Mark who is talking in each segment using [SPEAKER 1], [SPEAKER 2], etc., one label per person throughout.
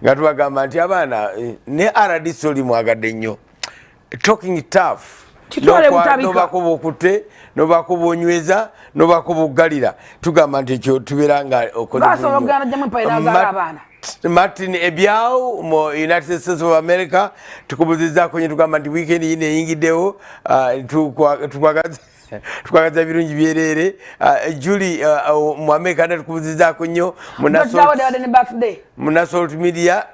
[SPEAKER 1] nga tubagamba nti abaana ne RDC oli mwagadde nnyo talking tough nobakuba okute nobakuba onyweza nobakuba ogalira tugamba nti ekyo tubeera nga Martin Ebyao mu United States of America tukubuzizaako nyo tugamba nti weekend yino eyingiddewo tukwagaza birungi byerere Julie mu America ne tukubuzizaako nnyo mu Nasalt Media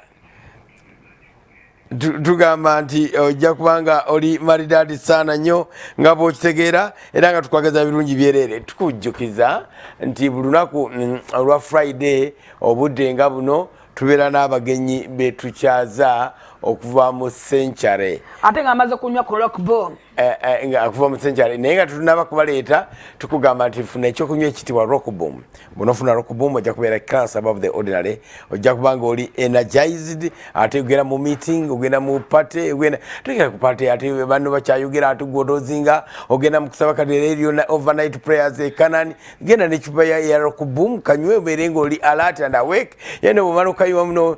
[SPEAKER 1] tugamba nti ojja kubanga oli maridadi sana nnyo nga bw'okitegeera era nga tukwagaza birungi byerere tukujjukiza nti buli lunaku olwa Friday obudde nga buno tubeera n'abagenyi betukyaza okuva mu Century
[SPEAKER 2] ate nga amaze kunywa ku rock bomb
[SPEAKER 1] akuva mu Century naye nga tunaba kubaleeta tukugamba nti funa ekyokunywa ekitibwa rock bomb bunofuna rock bomb ojja kubeera class above the ordinary ojja kubanga oli energized ate ogenda mu meeting ogenda mu party ogenda tugenda ku party ate banno bakyayogera atugodozinga ogenda mu kusaba kadere overnight prayers Canaan genda n'ekipa ya rock bomb kanywe obeere ng'oli alert and awake yene bw'omala okanywa muno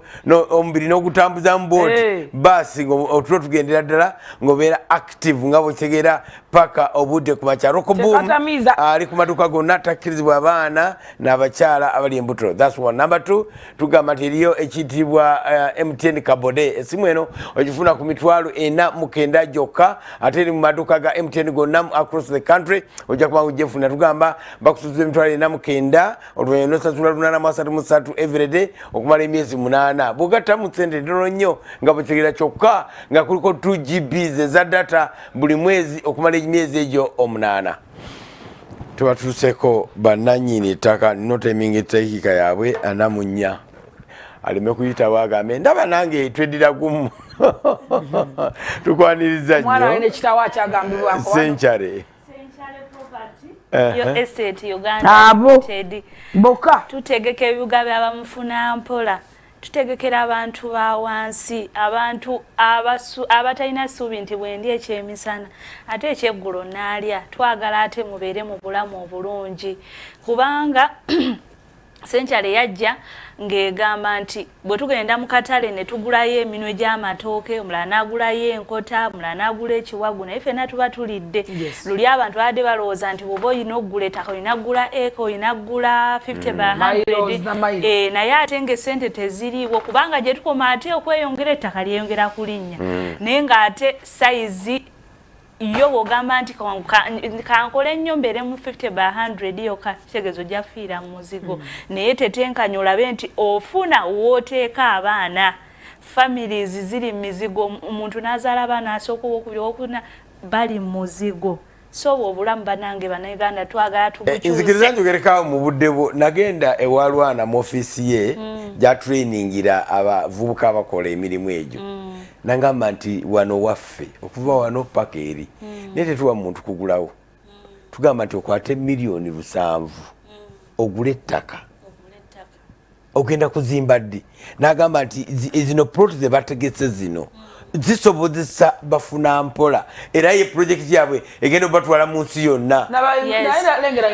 [SPEAKER 1] omubiri n'ogutambuza mu booti basi otulo tugendera ddala ng'obeera active nga bw'okitegera paka obudde ku makya rock boom ali ku maduuka gonna takkirizibwa abaana n'abakyala abali embuto that's one. Number 2 tugamba nti eriyo ekiyitibwa MTN kabode esimu eno ogifuna ku mitwalo 49 gyokka ate eri mu maduuka ga MTN gonna across the country ojja kuba ujjefuna tugamba bakusuza emitwalo 49 oluvannyuma n'osasula 833 everyday okumala emyezi 8 bw'ogattamu ssente ntono nnyo nga bw'okitegera kyokka nga kuliko 2 GB eza data buli mwezi okumala emyezi egyo 8 tubatuuseko bannannyini ettaka noteminga ettekiika yaabwe 44 aleme kuyitawo agambe ndaba nange tweddira gumu tukwaniriza nnyo Century
[SPEAKER 3] yo estate Uganda Limited
[SPEAKER 2] boka
[SPEAKER 3] tutegeka ebibuga by'abamufuna mpola tutegekera abantu ba wansi abantu abatalina ssuubi nti bwendi ekyemisana ate ekyeggulo naalya twagala ate mubeere mu bulamu obulungi kubanga Century yajja ng'egamba nti bwe tugenda mu katale ne tugulayo eminwe gy'amatooke omulala n'agulayo enkota omulala n'agula ekiwagu naye ffenna tuba tulidde luli abantu badde balowooza nti bw'oba olina oggula ettaka olina ggula eka olina ggula 50 by 100 naye ate ng'essente teziriiwo kubanga gye tukoma ate okweyongera ettaka lyeyongera kulinnya naye ng'ate sayizi yo wogamba nti kankole ennyo mbeere mu 50 by 100 yokka kitegezo jafiira mu muzigo naye tetenkanya olabe nti ofuna wooteeka abaana families ziri mizigo omuntu n'azaala abaana asooka owokubiri owokuna bali muzigo so obulamu banange bannayuganda twagala tubukyuse
[SPEAKER 1] nzikiriza njogerekawo mu budde bwo nagenda ewalwana mu ofiisi ye gy'atrainingira abavubuka abakola emirimu egyo nangamba nti wano waffe okuva wano paka eri naye tetuwa muntu kugulawo tugamba nti okwate miliyoni 7 ogula ettaka ogenda kuzimba ddi n'agamba nti zino proti ze bategese zino zisobozesa bafuna mpola era ye project yabwe egenda batwala mu nsi yonna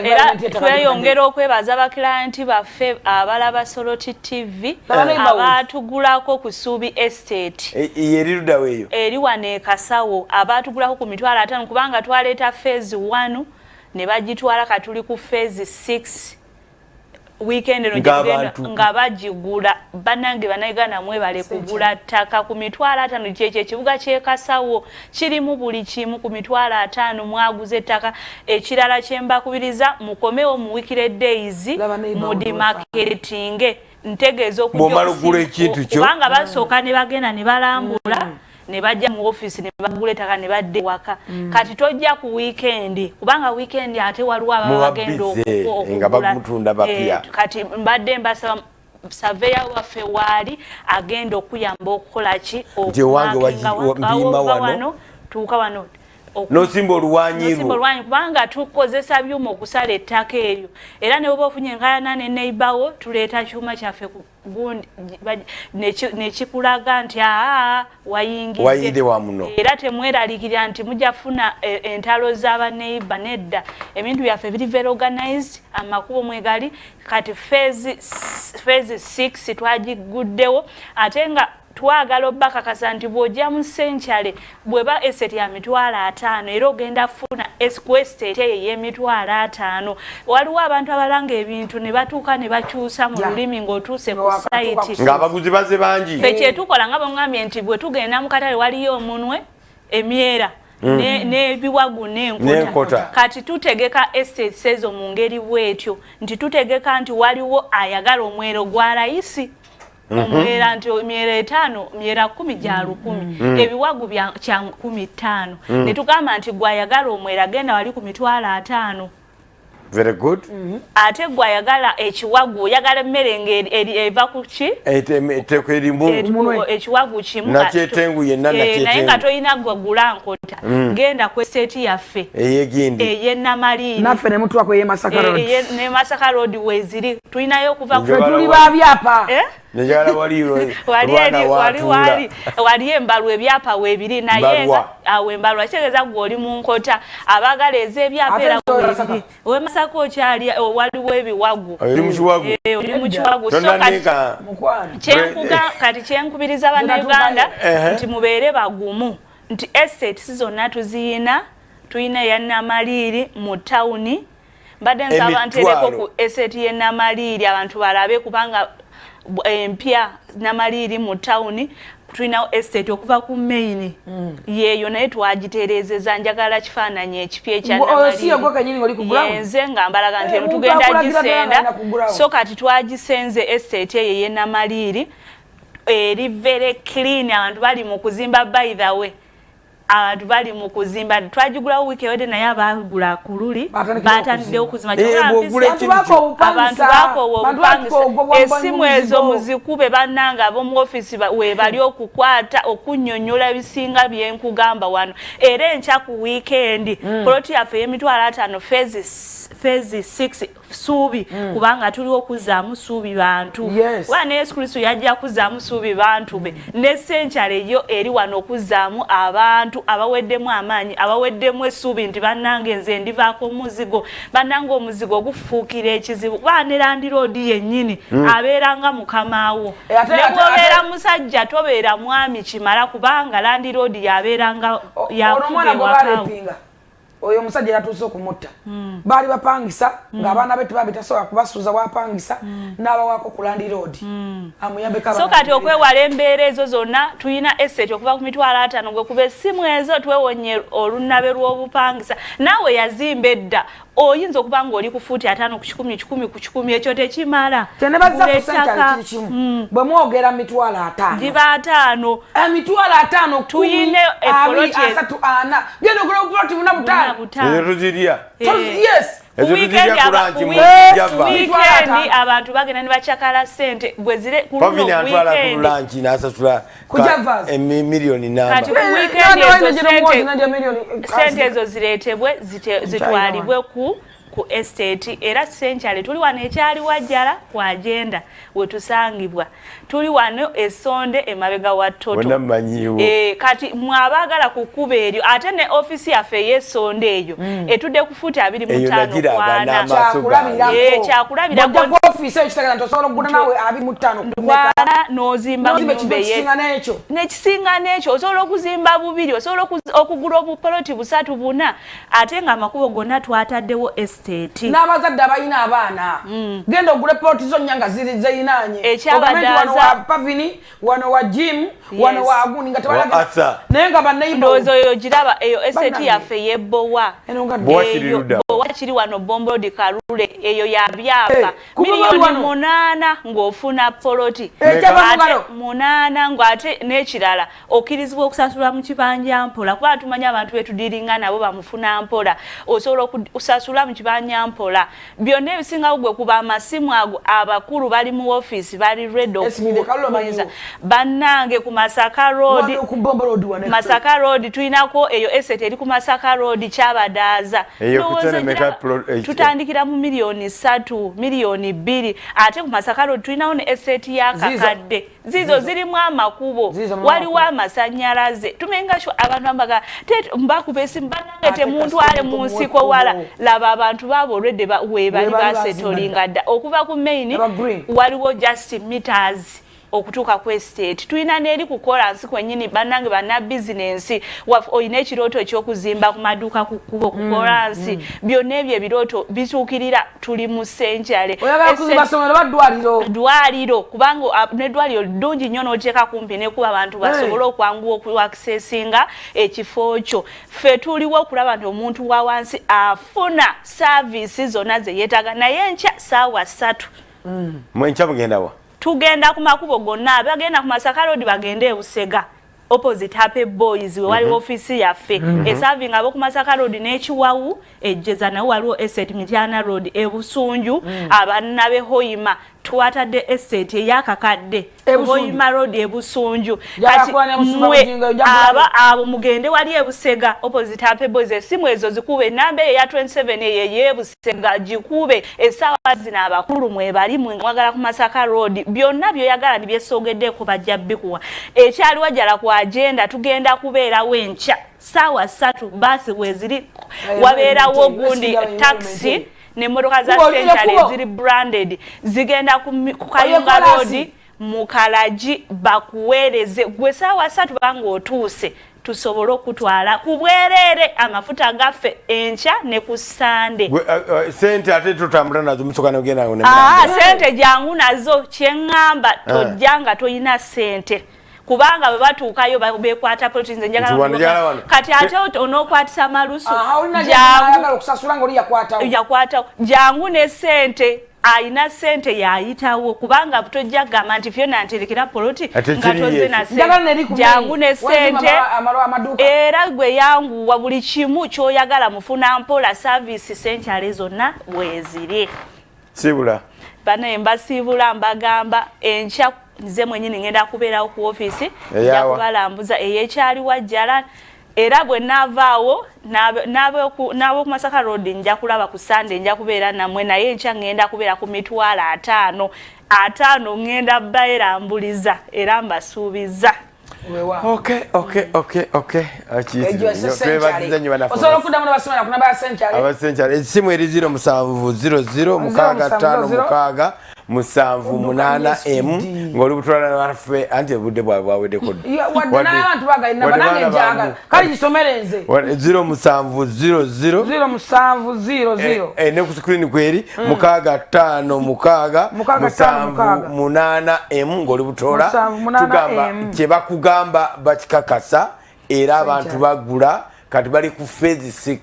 [SPEAKER 3] era tweyongera okwebaza baklayenti baffe abalaba Soloti TV abatugulako ku Suubi Estate
[SPEAKER 1] yerirudawo eyo
[SPEAKER 3] eri wano e Kasawo abatugulako ku mitwalo 5 kubanga twaleeta phase 1 ne bagitwala katuli ku phase 6 weekend no nga bagigula banange banayigana mwebale kugula ttaka ku mitwalo 5 kyekyo ekibuga ky'e Kasawo kirimu buli kimu ku mitwalo 5 mwaguze ettaka ekirala kyembakubiriza mukomewo mu weekend days mu demarketing ntegeeza
[SPEAKER 1] okugula ekintu kyo
[SPEAKER 3] kubanga basooka ne bagenda ne balambula ne bajja mu office ne bagula ettaka ne badde waka kati tojja ku weekend kubanga weekend ate waliwo abagenda okugula kati mbadde mbasaba surveyor waffe waali agenda okuyamba okukola ki wano tuuka wano
[SPEAKER 1] nosimba oluwanyi
[SPEAKER 3] kubanga tukozesa byuma okusala ettaka eryo era ne bwoba ofunye enkayana ne neighbour tuleeta kyuma kyaffe nekikulaga nti wayingidde era temweralikirira nti mujja funa entalo z'abaneighbour nedda ebintu byaffe biri very organized amakubo mwegali kati phase 6 twagiguddewo ate nga twagala obbakakasa nti bw'ojja mu Century bweba estate ya mitwalo 5 era ogenda funa estate ey'emitwalo 5 waliwo abantu abalanga ebintu ne batuuka ne bakyusa mu lulimi ng'otuuse ku site
[SPEAKER 1] ng'abaguzi baze bangi
[SPEAKER 3] ffe kyetukola nga bwengambye nti bwe tugenda mu katale waliyo omunwe emyera n'ebiwagu n'enkota kati tutegeka estates ezo mu ngeri bwetyo nti tutegeka nti waliwo ayagala omwero gwa layisi omwera nti myera 5 myera 10 gya 10 ebiwagu bya 15 ne tugamba nti gwayagala omwera genda wali ku mitwalo 5
[SPEAKER 1] very good
[SPEAKER 3] ate gwayagala ekiwagu oyagala emmere eva ku ki ekiwagu kimu naye nga toyina gwagula nkota genda ku estate yaffe ey'ennamaliiri
[SPEAKER 2] naffe ne mutuwako ey'Masaka Road
[SPEAKER 3] ne Masaka Road weziri tulinayo okuva
[SPEAKER 2] tuli babyapa
[SPEAKER 3] wali embalu ebyapa weebiri naye awo embalu akitegeeza gw'oli mu nkota abagala ez'ebyapa era weebiri ow'Emasaka okyali waliwo ebiwagu oli mu kiwagu kati kyenkubiriza bannayuganda nti mubeere bagumu nti estates zonna tuyina eya Namaliiri mu tawuni mbadde nsaba ntereko ku estate y'e Namaliiri abantu balabe kubanga empya Namaliiri mu tawuni tulina estate okuva ku main yeeyo naye twagitereezeza njagala kifaananyi ekipya ekya Namaliiri nze nga mbalaga nti tugenda gisenda so kati twagisenze estate eyo ey'e Namaliiri eri very clean abantu bali mu kuzimba by the way abantu bali mu kuzimba twagigulawo wiiki ewedde naye abagula ku luli batandiddewo okuzimba abantu bakoowa obupangisa essimu ezo muzikube bannanga ab'omu ofiisi weebali okukwata okunnyonnyola ebisinga byenkugamba wano era enkya ku wiikendi poloti yaffe ey'emitwalo 5 phase 6 suubi kubanga tuliwo okuzzaamu suubi bantu wala ne Yesu Kristo yajja kuzzaamu suubi bantu be ne Century yo eri wano okuzzaamu abantu abaweddemu amaanyi abaweddemu essuubi nti bannange nze ndivaako omuzigo bannange omuzigo gufuukira ekizibu baane Land Road yennyini abeeranga mukamaawo ne bw'obeera musajja tobeera mwami kimala kubanga Land Road yabeeranga yakuba ewakaawo
[SPEAKER 2] oyo omusajja yatuuse okumutta baali bapangisa ng'abaana be tebabitasobola kubasuuza wapangisa n'abawaako ku Land Road amuyambeko
[SPEAKER 3] so kati okwewala embeera ezo zonna tulina estate okuva ku mitwalo 5 gwe kuba essimu ezo twewonye olunabe lw'obupangisa naawe yazimba edda oyinza okuba ng'oli ku fuuti 5 ku 10 ku 10 ekyo tekimala
[SPEAKER 2] tenebazza ku Century kiri kimu bwe mwogera mitwalo 5
[SPEAKER 3] giba 5
[SPEAKER 2] emitwalo 5
[SPEAKER 3] tuyine epoloti
[SPEAKER 2] 3 genda ogula obupoloti buna butaano yes
[SPEAKER 3] weekend abantu bagenda ne bakyakala ssente bwe zire ku
[SPEAKER 1] milioni namba
[SPEAKER 3] ssente ezo zireetebwe zitwalibwe ku estate era Century tuli wano ekyali wajjala ku agenda wetusangibwa tuli wano esonde emabega wa toto kati mwabagala kukuba eryo ate ne ofisi yaffe y'esonde eyo etudde ku fuuti 25 kwana kyakulabirako
[SPEAKER 2] ofisi eyo kitagala ntosobola okugula nawe 25
[SPEAKER 3] kwana n'ozimba nyumba nekisinga n'ekyo osobola okuzimba bubiri osobola okugula obupoloti 3 4 ate nga amakubo gonna twataddewo
[SPEAKER 2] n'abazadde abalina abaana genda ogule poloti zonnya nga zirinaanye
[SPEAKER 3] ekyabadaza
[SPEAKER 2] wa pavini wano wa gym wano wa aguni nga tebalaga naye nga
[SPEAKER 3] ndowooza oyo giraba eyo estate yaffe yebbowa bowa kiri wano Bombolodi Kalule eyo ya byapa milioni 8 ng'ofuna poloti 8 ng'ate n'ekirala okkirizibwa okusasula mu kibanja mpola kuba tumanya abantu betudiringa nabo bamufuna mpola osobola okusasula mu kibanja mpola byonna ebisinga gwe kuba amasimu ago abakulu bali mu office bali ready okuweza bannange ku Masaka Road tuinako eyo estate eri ku Masaka Road kyabadaza tutandikira mu milioni 3 milioni 2 ate ku Masaka Road tuinawo ne estate ya kakadde zizo zirimu amakubo waliwo amasannyalaze tumenga abantu ambaga mbakupesi mbanangete muntu ale mu nsiko wala laba abantu babo already we bali basetolinga dda okuva ku main waliwo just meters okutuuka ku estate tulina n'eri kukola nsi kwennyini bannange banna bizinensi olina ekirooto ekyokuzimba ku maduuka ku kkubo kukola nsi byonna ebyo ebirooto bituukirira tuli mu senkyale ddwaliro kubanga n'eddwaliro ddungi nnyo n'oteeka kumpi ne kuba abantu basobole okwanguwa okuakisesinga ekifo kyo ffe tuliwo okulaba nti omuntu wa wansi afuna saaviisi zonna ze yeetaaga naye nkya ssaawa 3
[SPEAKER 1] mwenkya mugendawa
[SPEAKER 3] tugenda ku makubo gonna abagenda ku Masaka Road bagende e Busega opposite Happy Boys wali office yaffe eserving abo ku Masaka Road n'ekiwawu ejjeza nawo waliwo estate Mityana Road e Busunju abannabe Hoima twatadde estate eyakakadde Hoima Road e Busunju kati abo mugende wali e Busega opposite Happy Boys esimu ezo zikube namba ya 27 ye Busega jikube esawa zina abakulu mwebali mwagala ku Masaka Road byonna byoyagala nibyesogedde ku bajjabbikuwa ekyali wajala ku agenda tugenda kubeera wencha sawa 3 basi weziri wabeerawo gundi taxi ne motoka za Central ziri branded zigenda ku Kayunga Road mukalaji bakuweereze gwe sawa 3 bango otuuse tusobole okutwala kubwerere amafuta gaffe encha ne ku Sande
[SPEAKER 1] sente ate tutambula nazo musokana ogenda ngone
[SPEAKER 3] sente jangu nazo kyengamba tojjanga toyina sente kubanga bwe batuukayo bekwata proteins njagala kati ate onokwatisa malusu yakwata jangu ne sente aina sente yayitawo kubanga tojja gamba nti fyona nterekera poloti nga toze na sente jangu ne sente era gwe yangu wa buli kimu kyoyagala mufuna mpola service senkyale zonna wezire
[SPEAKER 1] sibula
[SPEAKER 3] bana embasibula mbagamba encha nze mwenyini ngenda kubeerawo ku office nja kubalambuza eyekyali wajjala era bwe navaawo n'abo ku Masaka Road nja kulaba ku Sande nja kubeera namwe naye nkya ngenda kubeera ku mitwalo 5 ngenda baerambuliza era mbasuubiza
[SPEAKER 1] okay esimu eri 0700 mukaaga 5 ng'oli butwala naffe anti obudde bwawedeko ne ku screen kweri 656 ng'oli butola tugamba kye bakugamba bakikakasa era abantu bagula kati bali ku phase 6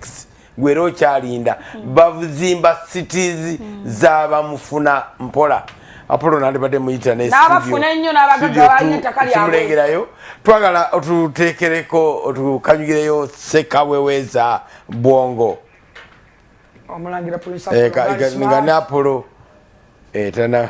[SPEAKER 1] gwera okyalinda bavuzimba cities z'abamufuna mpola Apollo nandibadde muyita ne
[SPEAKER 2] n'abafuna ennyo n'abagagawanya ettaka lyabwe
[SPEAKER 1] tumulengeraayo twagala otuteekereko otukanyugireyo Ssekaweweza Bwongo
[SPEAKER 2] omulangira polisi
[SPEAKER 1] nga ne Apollo tana